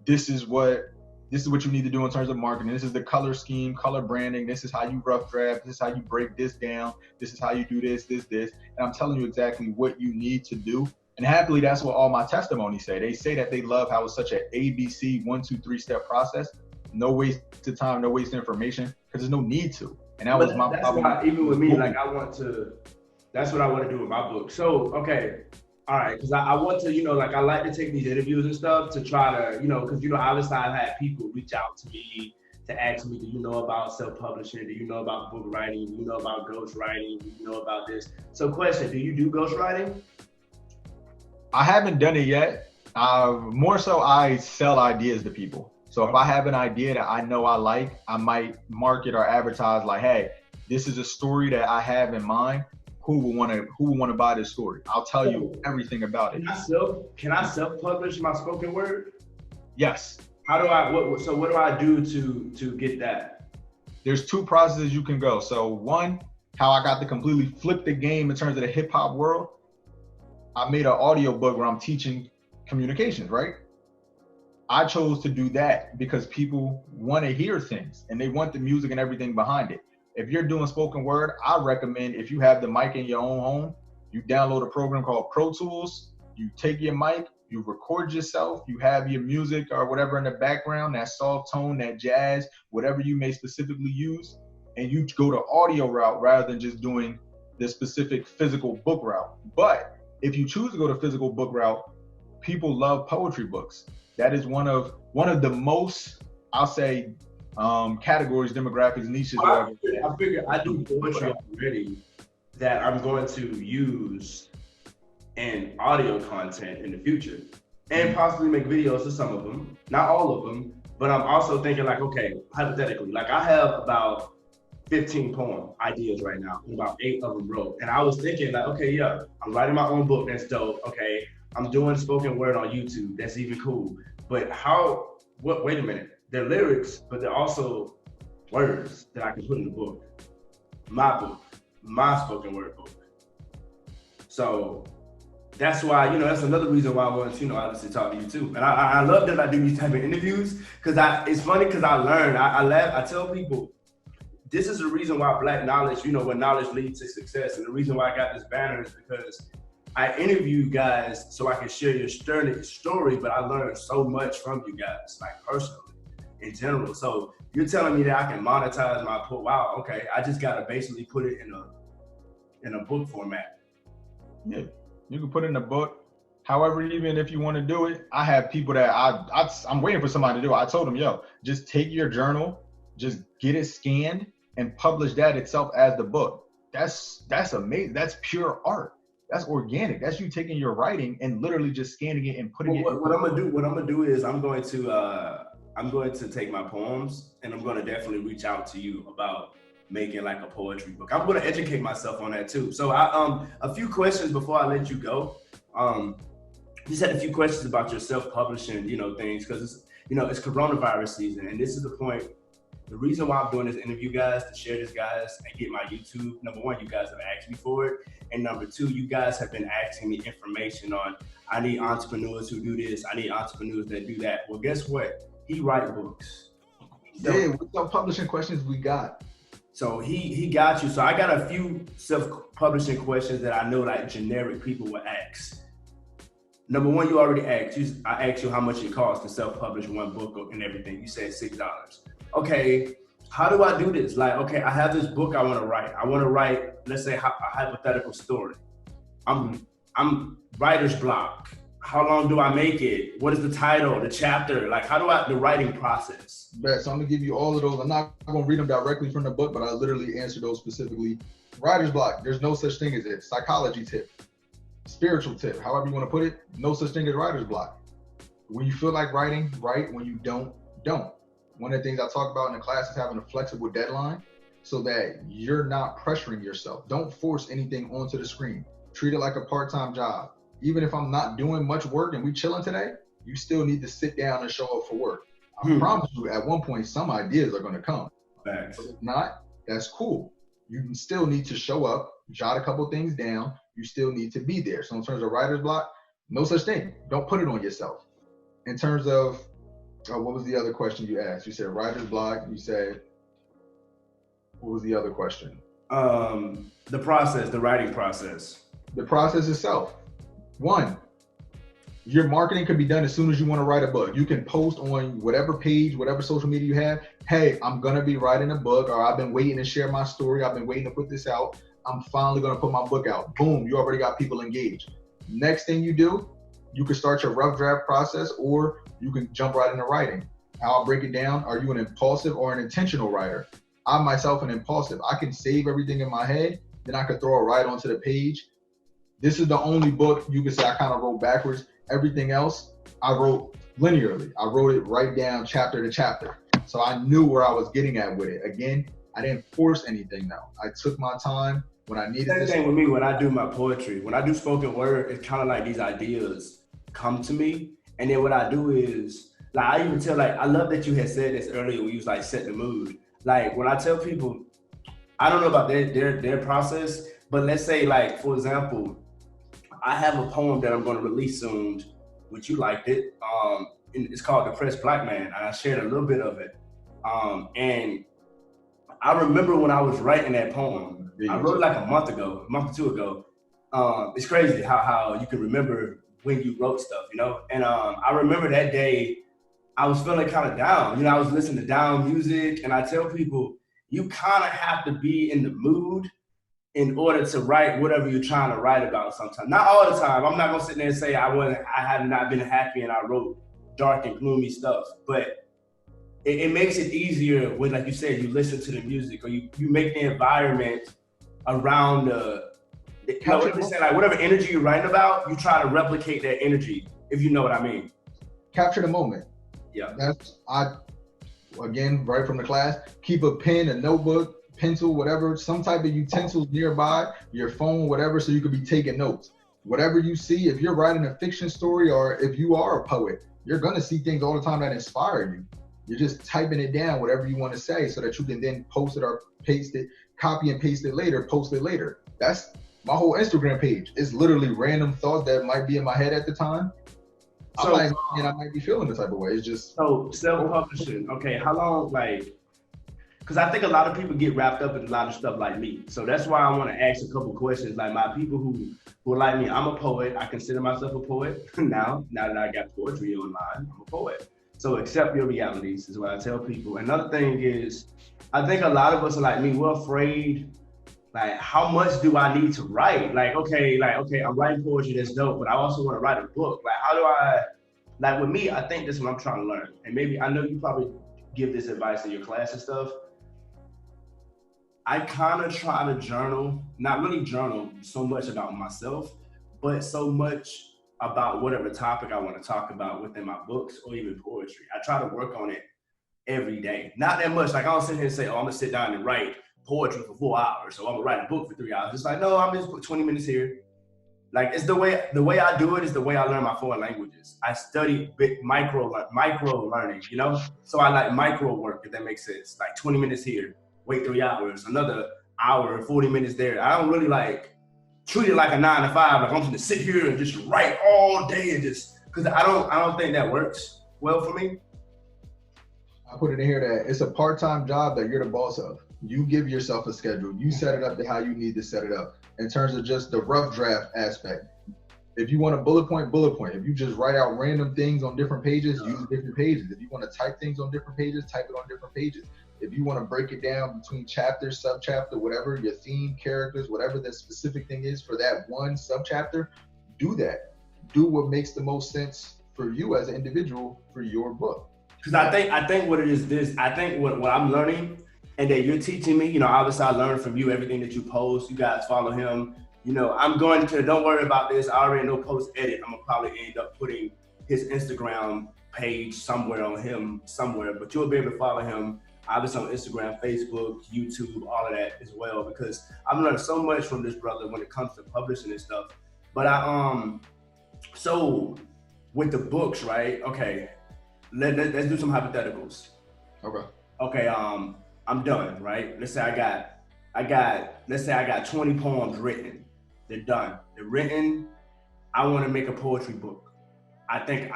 This is what you need to do in terms of marketing. This is the color scheme, color branding. This is how you rough draft. This is how you break this down. This is how you do this. And I'm telling you exactly what you need to do. And happily, that's what all my testimonies say. They say that they love how it's such an ABC 1, 2, 3 step process. No waste of time, no waste of information, because there's no need to. And that was my problem. Even with me, like, that's what I want to do with my book. So, okay. All right, because I want to, like, I like to take these interviews and stuff to try to, because, obviously I've had people reach out to me to ask me, do you know about self-publishing? Do you know about book writing? Do you know about ghostwriting? Do you know about this? So question, do you do ghostwriting? I haven't done it yet. More so I sell ideas to people. So if I have an idea that I know I like, I might market or advertise like, hey, this is a story that I have in mind. Who will want to buy this story? I'll tell you everything about it. Can I self-publish my spoken word? Yes. What do I do to get that? There's 2 processes you can go. So one, how I got to completely flip the game in terms of the hip hop world. I made an audiobook where I'm teaching communications, right? I chose to do that because people want to hear things and they want the music and everything behind it. If you're doing spoken word, I recommend, if you have the mic in your own home, you download a program called Pro Tools, you take your mic, you record yourself, you have your music or whatever in the background, that soft tone, that jazz, whatever you may specifically use, and you go the audio route rather than just doing the specific physical book route. But if you choose to go the physical book route, people love poetry books. That is one of the most, I'll say, categories, demographics, niches. I figure I do poetry already that I'm going to use in audio content in the future, and possibly make videos of some of them, not all of them. But I'm also thinking, like, okay, hypothetically, like, I have about 15 poem ideas right now, and about 8 of them wrote. And I was thinking, like, okay, yeah, I'm writing my own book, that's dope. Okay, I'm doing spoken word on YouTube, that's even cool. But wait a minute, they're lyrics, but they're also words that I can put in the book. My spoken word book. So that's why, that's another reason why I wanted to, obviously talk to you too. And I love that I do these type of interviews, because it's funny, because I learn, I laugh, I tell people, this is the reason why Black knowledge, when knowledge leads to success. And the reason why I got this banner is because I interview you guys so I can share your story, but I learned so much from you guys, like, personally, in general. So you're telling me that I can monetize my book. Wow, okay. I just got to basically put it in a book format. Yeah, you can put it in a book. However, even if you want to do it, I have people that I'm waiting for somebody to do it. I told them, yo, just take your journal, just get it scanned and publish that itself as the book. That's amazing. That's pure art. That's organic. That's you taking your writing and literally just scanning it and putting it. What I'm gonna do is I'm going to take my poems and I'm going to definitely reach out to you about making like a poetry book. I'm going to educate myself on that too. So a few questions before I let you go. Just had a few questions about your self-publishing, things, because it's coronavirus season, and this is the point. The reason why I'm doing this interview, guys, to share this, guys, and get my YouTube. Number one, you guys have asked me for it. And number two, you guys have been asking me information on, I need entrepreneurs who do this. I need entrepreneurs that do that. Well, guess what? He writes books. Yeah, what publishing questions we got? So he got you. So I got a few self-publishing questions that I know like generic people would ask. Number one, you already asked. I asked you how much it costs to self-publish one book and everything. You said $6. Okay, how do I do this? Like, okay, I have this book I want to write. I want to write, let's say, a hypothetical story. I'm writer's block. How long do I make it? What is the title, the chapter? Like, the writing process? Bet. So I'm gonna give you all of those. I'm not gonna read them directly from the book, but I literally answer those specifically. Writer's block, there's no such thing as it. Psychology tip, spiritual tip, however you wanna put it, no such thing as writer's block. When you feel like writing, write. When you don't. One of the things I talk about in the class is having a flexible deadline so that you're not pressuring yourself. Don't force anything onto the screen. Treat it like a part-time job. Even if I'm not doing much work and we chilling today, you still need to sit down and show up for work. I promise you, at one point, some ideas are going to come. Thanks. But if not, that's cool. You still need to show up, jot a couple things down. You still need to be there. So in terms of writer's block, no such thing. Don't put it on yourself. In terms of, what was the other question you asked? You said writer's block. You said, what was the other question? The process, the writing process. The process itself. One, your marketing can be done as soon as you want to write a book. You can post on whatever page, whatever social media you have. Hey, I'm going to be writing a book, or I've been waiting to share my story. I've been waiting to put this out. I'm finally going to put my book out. Boom, you already got people engaged. Next thing you do, you can start your rough draft process, or you can jump right into writing. I'll break it down. Are you an impulsive or an intentional writer? I'm myself an impulsive. I can save everything in my head, then I could throw it right onto the page. This is the only book you can say I kind of wrote backwards. Everything else, I wrote linearly. I wrote it right down chapter to chapter. So I knew where I was getting at with it. Again, I didn't force anything though. I took my time when I needed this. Same thing with me when I do my poetry. When I do spoken word, it's kind of like these ideas come to me. And then what I do is, like, I even tell, like, I love that you had said this earlier when you was like, set the mood. Like, when I tell people, I don't know about their process, but let's say, like, for example, I have a poem that I'm going to release soon, which you liked it. It's called Depressed Black Man, and I shared a little bit of it. And I remember when I was writing that poem, I wrote it like a month or two ago. It's crazy how you can remember when you wrote stuff, you know? And I remember that day, I was feeling kind of down. You know, I was listening to down music, and I tell people, you kind of have to be in the mood in order to write whatever you're trying to write about sometimes. Not all the time. I'm not gonna sit there and say I have not been happy and I wrote dark and gloomy stuff, but it makes it easier when, like you said, you listen to the music, or you make the environment around whatever energy you're writing about, you try to replicate that energy, if you know what I mean. Capture the moment. Yeah. Again, right from the class, keep a pen, a notebook, pencil, whatever, some type of utensils nearby, your phone, whatever, so you could be taking notes. Whatever you see, if you're writing a fiction story, or if you are a poet, you're gonna see things all the time that inspire you. You're just typing it down, whatever you want to say, so that you can then post it or paste it, copy and paste it later, post it later. That's my whole Instagram page. It's literally random thoughts that might be in my head at the time. So, I might be feeling the type of way. It's just so self-publishing. Okay, how long, like, because I think a lot of people get wrapped up in a lot of stuff like me. So that's why I want to ask a couple questions. Like, my people who are like me, I'm a poet. I consider myself a poet now that I got poetry online. I'm a poet. So accept your realities is what I tell people. Another thing is, I think a lot of us are like me. We're afraid, like, how much do I need to write? Like, okay, I'm writing poetry, that's dope, but I also want to write a book. Like, how do I, like, with me, I think this is what I'm trying to learn. And maybe, I know you probably give this advice in your class and stuff. I kind of try to journal, not really journal so much about myself, but so much about whatever topic I want to talk about within my books or even poetry. I try to work on it every day. Not that much. Like, I don't sit here and say, oh, I'm going to sit down and write poetry for 4 hours, so I'm going to write a book for 3 hours. It's like, no, I'm just put 20 minutes here. Like, it's the way I do it is the way I learn my foreign languages. I study micro learning, you know? So I like micro work, if that makes sense. Like 20 minutes here, wait 3 hours, another hour and 40 minutes there. I don't really like treat it like a 9 to 5. Like, I'm just gonna sit here and just write all day and just, because I don't think that works well for me. I put it in here that it's a part-time job that you're the boss of. You give yourself a schedule. You set it up to how you need to set it up. In terms of just the rough draft aspect, if you want a bullet point, bullet point. If you just write out random things on different pages, use different pages. If you want to type things on different pages, type it on different pages. If you want to break it down between chapters, sub-chapter, whatever, your theme, characters, whatever the specific thing is for that one sub-chapter, do that. Do what makes the most sense for you as an individual for your book. Because I think what it is this, I think what I'm learning and that you're teaching me, obviously I learned from you everything that you post. You guys follow him. I'm going to, don't worry about this. I already know post edit. I'm gonna probably end up putting his Instagram page somewhere on him somewhere, but you'll be able to follow him obviously on Instagram, Facebook, YouTube, all of that as well, because I've learned so much from this brother when it comes to publishing and stuff. But so with the books, right? Okay, let's do some hypotheticals. Okay, I'm done, right? Let's say I got 20 poems written. They're done. They're written. I want to make a poetry book. I think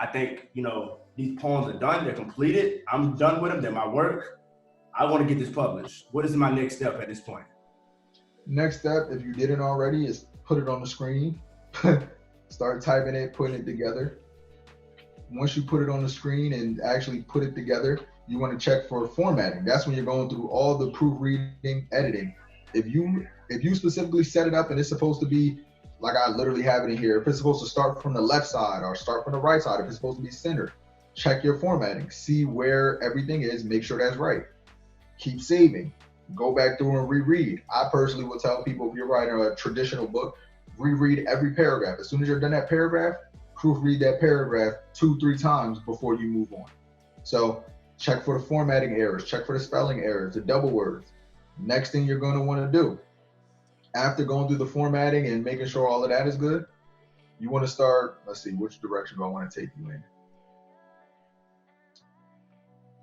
these poems are done. They're completed. I'm done with them. They're my work. I want to get this published. What is my next step at this point? Next step, if you didn't already, is put it on the screen. Start typing it, putting it together. Once you put it on the screen and actually put it together, you want to check for formatting. That's when you're going through all the proofreading, editing. If you specifically set it up and it's supposed to be, like I literally have it in here, if it's supposed to start from the left side or start from the right side, if it's supposed to be centered, check your formatting. See where everything is, make sure that's right. Keep saving. Go back through and reread. I personally will tell people, if you're writing a traditional book, reread every paragraph. As soon as you're done that paragraph, proofread that paragraph 2-3 times before you move on. So check for the formatting errors, check for the spelling errors, the double words. Next thing you're going to want to do, after going through the formatting and making sure all of that is good, you want to start, let's see, which direction do I want to take you in?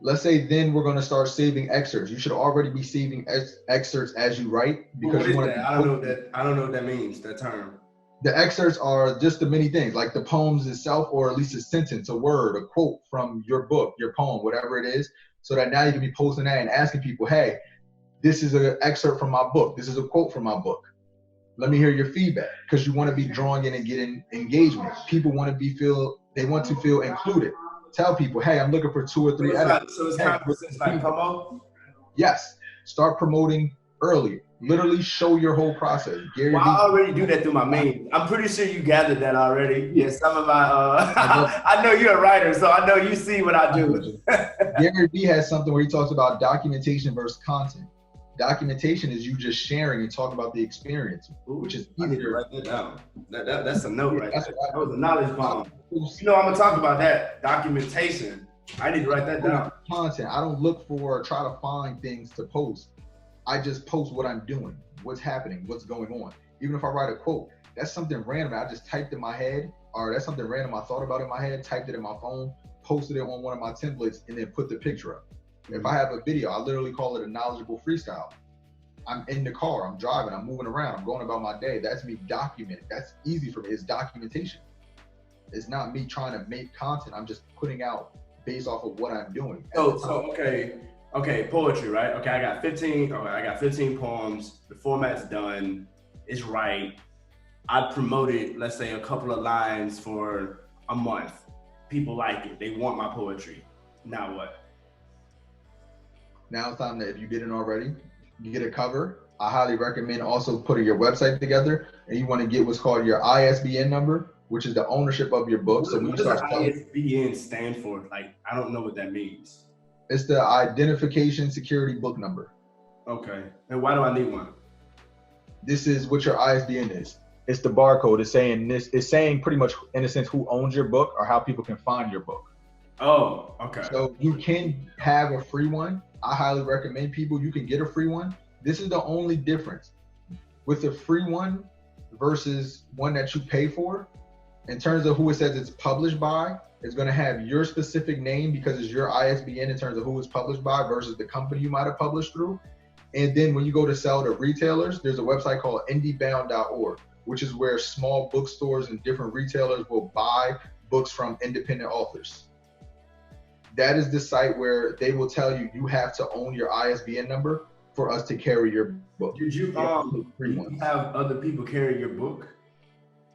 Let's say then we're going to start saving excerpts. You should already be saving excerpts as you write, because what is that? I don't know what that means, that term. The excerpts are just the many things, like the poems itself, or at least a sentence, a word, a quote from your book, your poem, whatever it is, so that now you can be posting that and asking people, hey, this is an excerpt from my book. This is a quote from my book. Let me hear your feedback, because you want to be drawing in and getting engagement. People want to feel included. Tell people, hey, I'm looking for 2 or 3 editors. So it's kind of like promo? Yes. Start promoting early. Literally show your whole process. I already do that through my main. I'm pretty sure you gathered that already. Yeah, some of my, I know you're a writer, so I know you see what I do. Gary Vee has something where he talks about documentation versus content. Documentation is you just sharing and talking about the experience, which is easier. I need to write that down. That's a note right there. That was a knowledge bomb. I'm gonna talk about that. Documentation. I need to write that down. Content. I don't look for, try to find things to post. I just post what I'm doing, what's happening, what's going on. Even if I write a quote, that's something random I just typed in my head, or that's something random I thought about in my head, typed it in my phone, posted it on one of my templates, and then put the picture up. If I have a video, I literally call it a knowledgeable freestyle. I'm in the car, I'm driving, I'm moving around, I'm going about my day. That's me documenting. That's easy for me. It's documentation. It's not me trying to make content. I'm just putting out based off of what I'm doing. Okay, poetry, right? Okay, I got 15 poems. The format's done. It's right. I promoted, let's say, a couple of lines for a month. People like it. They want my poetry. Now what? Now it's time that, if you didn't already, you get a cover. I highly recommend also putting your website together, and you want to get what's called your ISBN number, which is the ownership of your book. So what does ISBN stand for? Like, I don't know what that means. It's the Identification Security Book Number. Okay. And why do I need one? This is what your ISBN is. It's the barcode. It's saying pretty much, in a sense, who owns your book or how people can find your book. Oh, okay. So you can have a free one. I highly recommend people, you can get a free one. This is the only difference with a free one versus one that you pay for. In terms of who it says it's published by, it's going to have your specific name because it's your ISBN in terms of who it's published by versus the company you might have published through. And then when you go to sell to retailers, there's a website called indiebound.org, which is where small bookstores and different retailers will buy books from independent authors. that is the site where they will tell you you have to own your ISBN number for us to carry your book. Did you have other people carry your book?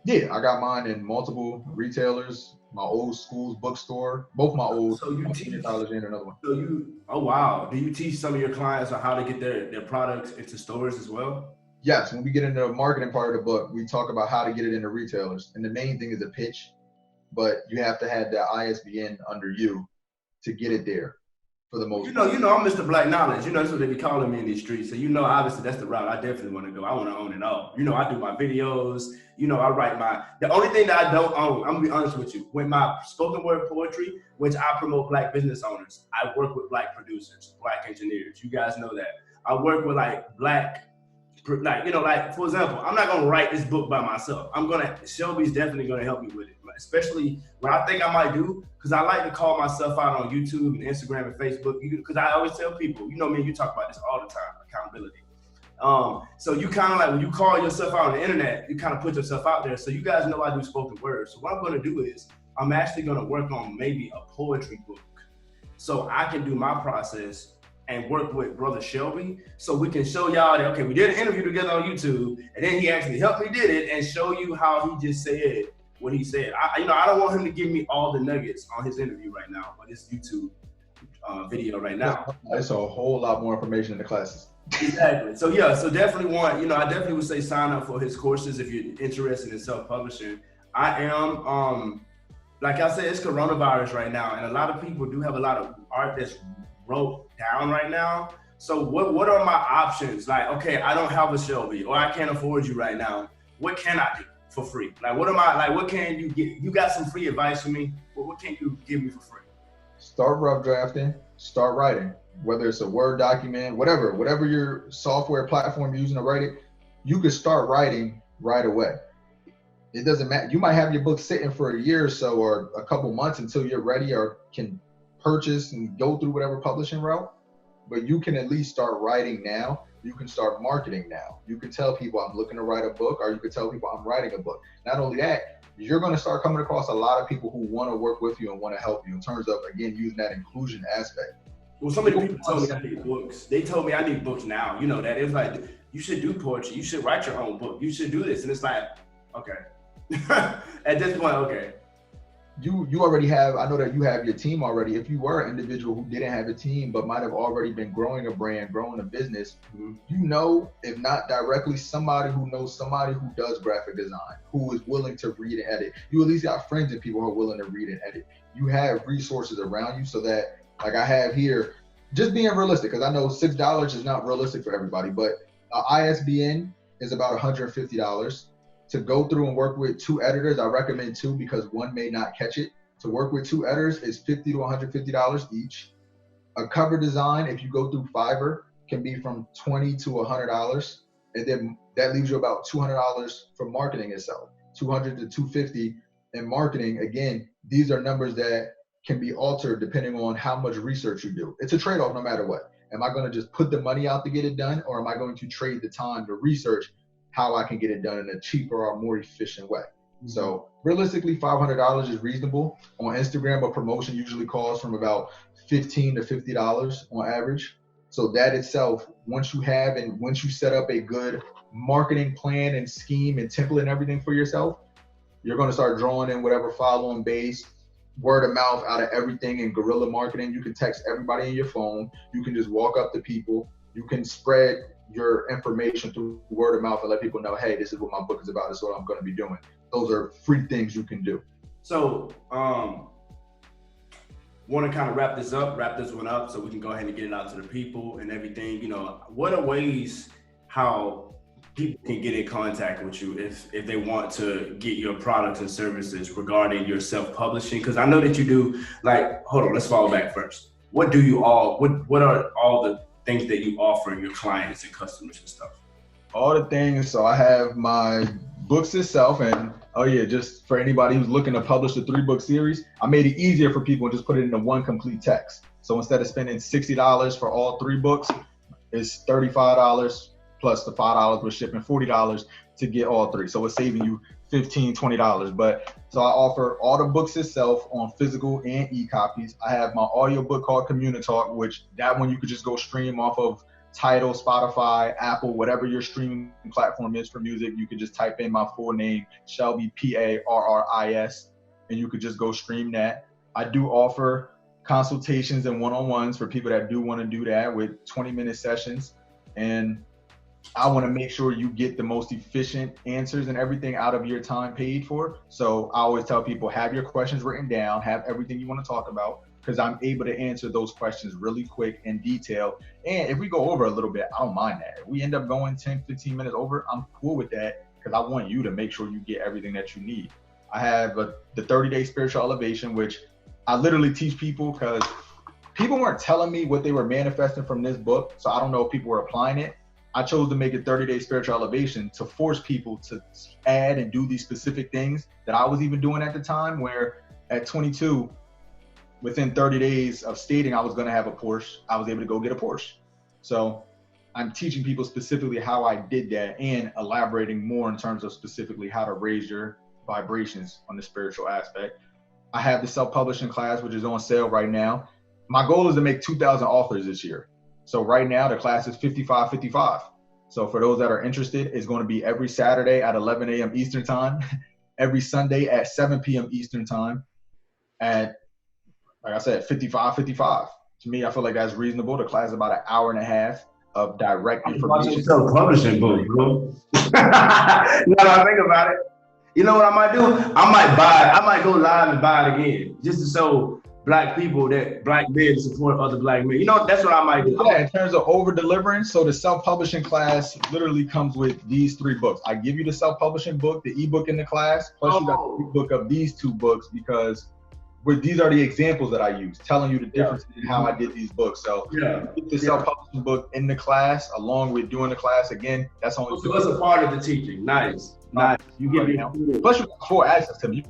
Yeah, I got mine in multiple retailers. My old school's bookstore, both my old. So you teach college and another one. So oh wow, do you teach some of your clients on how to get their products into stores as well? Yes, when we get into the marketing part of the book, we talk about how to get it into retailers, and the main thing is the pitch. But you have to have that ISBN under you to get it there. For the most part. I'm Mr. Black Knowledge. That's what they be calling me in these streets. So obviously that's the route I definitely want to go. I want to own it all. I do my videos. I write the only thing that I don't own, I'm gonna be honest with you, with my spoken word poetry, which I promote Black business owners. I work with Black producers, Black engineers. You guys know that. I work with Black, for example, I'm not gonna write this book by myself. Shelby's definitely gonna help me with it, especially what I think I might do, because I like to call myself out on YouTube and Instagram and Facebook, because I always tell people, me and you talk about this all the time, accountability. So you kind of when you call yourself out on the internet, you kind of put yourself out there. So you guys know I do spoken words. So what I'm gonna do is I'm actually gonna work on maybe a poetry book, so I can do my process and work with Brother Shelby, so we can show y'all that, okay, we did an interview together on YouTube, and then he actually helped me did it and show you how he just said what he said. I don't want him to give me all the nuggets on his interview right now, on this YouTube video right now. It's a whole lot more information in the classes. Exactly. So so definitely I definitely would say sign up for his courses if you're interested in self-publishing. I am, like I said, it's coronavirus right now, and a lot of people do have a lot of art that's wrote down right now. So what are my options? Okay, I don't have a Shelby, or I can't afford you right now. What can I do for free? What can you get? You got some free advice for me? What can you give me for free? Start rough drafting, start writing. Whether it's a Word document, whatever your software platform you're using to write it, you could start writing right away. It doesn't matter. You might have your book sitting for a year or so, or a couple months until you're ready or can purchase and go through whatever publishing route, but you can at least start writing now. You can start marketing now. You can tell people I'm looking to write a book, or you can tell people I'm writing a book. Not only that, you're going to start coming across a lot of people who want to work with you and want to help you in terms of, again, using that inclusion aspect. Well, so many people told me I need books. They told me I need books now. That it's like, you should do poetry. You should write your own book. You should do this. And it's like, okay. At this point, okay. You already have, I know that you have your team already. If you were an individual who didn't have a team, but might have already been growing a brand, growing a business, if not directly, somebody who knows somebody who does graphic design, who is willing to read and edit. You at least got friends and people who are willing to read and edit. You have resources around you, so that, like I have here, just being realistic, because I know $6 is not realistic for everybody, but ISBN is about $150. To go through and work with 2 editors, I recommend 2 because one may not catch it. To work with 2 editors is $50 to $150 each. A cover design, if you go through Fiverr, can be from $20 to $100, and then that leaves you about $200 for marketing itself. $200 to $250 in marketing. Again, these are numbers that can be altered depending on how much research you do. It's a trade-off no matter what. Am I going to just put the money out to get it done, or am I going to trade the time to research how I can get it done in a cheaper or more efficient way? So realistically, $500 is reasonable. On Instagram, a promotion usually costs from about $15 to $50 on average. So that itself, once you set up a good marketing plan and scheme and template and everything for yourself, you're going to start drawing in whatever following base, word of mouth out of everything in guerrilla marketing. You can text everybody in your phone. You can just walk up to people. You can spread your information through word of mouth and let people know, hey, this is what my book is about. This is what I'm going to be doing. Those are free things you can do. So, want to kind of wrap this one up so we can go ahead and get it out to the people and everything. What are ways how people can get in contact with you if they want to get your products and services regarding your self-publishing? Because I know that you do, hold on, let's follow back first. What are all the things that you offer your clients and customers and stuff? All the things. So I have my books itself, and just for anybody who's looking to publish a 3-book series, I made it easier for people and just put it into one complete text. So instead of spending $60 for all 3 books, it's $35 plus the $5 with shipping, $40 to get all 3. So it's saving you $15, $20. But so I offer all the books itself on physical and e-copies. I have my audiobook called Communitalk, which that one you could just go stream off of Tidal, Spotify, Apple, whatever your streaming platform is for music. You could just type in my full name, Shelby, Parris, and you could just go stream that. I do offer consultations and one-on-ones for people that do want to do that with 20-minute sessions. And I want to make sure you get the most efficient answers and everything out of your time paid for. So I always tell people, have your questions written down, have everything you want to talk about, because I'm able to answer those questions really quick and detailed. And if we go over a little bit, I don't mind that. If we end up going 10, 15 minutes over, I'm cool with that, because I want you to make sure you get everything that you need. I have the 30-day spiritual elevation, which I literally teach people, because people weren't telling me what they were manifesting from this book. So I don't know if people were applying it. I chose to make it 30-day spiritual elevation to force people to add and do these specific things that I was even doing at the time, where at 22, within 30 days of stating I was going to have a Porsche, I was able to go get a Porsche. So I'm teaching people specifically how I did that and elaborating more in terms of specifically how to raise your vibrations on the spiritual aspect. I have the self-publishing class, which is on sale right now. My goal is to make 2,000 authors this year. So right now the class is $55.55. So for those that are interested, it's going to be every Saturday at 11 a.m. Eastern time, every Sunday at 7 p.m. Eastern time at, like I said, $55.55. To me, I feel like that's reasonable. The class is about an hour and a half of direct information. Self-publishing book, bro. Now that I think about it, you know what I might do? I might go live and buy it again, just to show Black people that Black men support other Black men. You know, that's what I might do. Yeah, in terms of over delivering, so the self-publishing class literally comes with these 3 books. I give you the self-publishing book, the ebook in the class, plus you got the ebook of these 2 books, because these are the examples that I use, telling you the difference in how I did these books. So get the self-publishing book in the class along with doing the class. Again, that's only so it's a part of the teaching. Nice. You give me plus you got full access to me.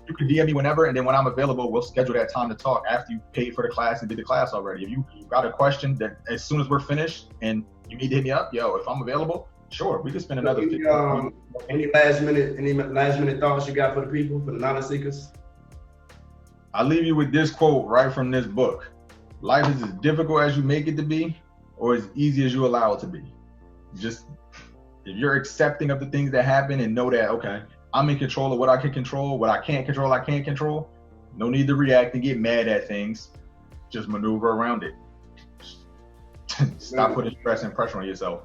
You can DM me whenever, and then when I'm available, we'll schedule that time to talk after you paid for the class and did the class already. If you got a question that as soon as we're finished and you need to hit me up, if I'm available, sure, we can spend another 15 minutes. Any last minute thoughts you got for the people, for the knowledge seekers? I leave you with this quote right from this book. Life is as difficult as you make it to be, or as easy as you allow it to be. Just, if you're accepting of the things that happen and know that, okay, I'm in control of what I can control, what I can't control, I can't control. No need to react and get mad at things. Just maneuver around it. Stop putting stress and pressure on yourself.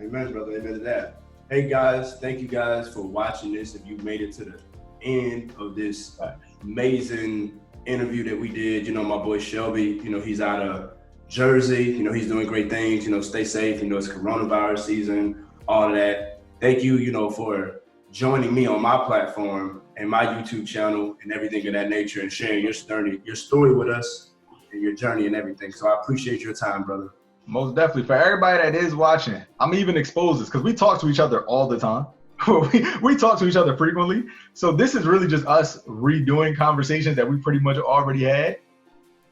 Amen, brother. Amen to that. Hey guys, thank you guys for watching this. If you made it to the end of this amazing interview that we did, my boy Shelby, he's out of Jersey, he's doing great things, stay safe, it's coronavirus season, all of that. Thank you, for joining me on my platform and my YouTube channel and everything of that nature, and sharing your story with us and your journey and everything. So I appreciate your time, brother. Most definitely. For everybody that is watching, I'm even exposed this because we talk to each other all the time. we talk to each other frequently. So this is really just us redoing conversations that we pretty much already had.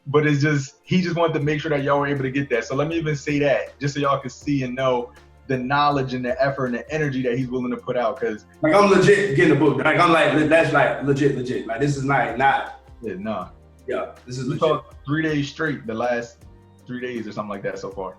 But he just wanted to make sure that y'all were able to get that. So let me even say that, just so y'all can see and know the knowledge and the effort and the energy that he's willing to put out. Because like, I'm legit getting a book. Like, I'm like, that's like legit. Like, this is not. Yeah, this is legit. 3 days straight, the last 3 days or something like that so far.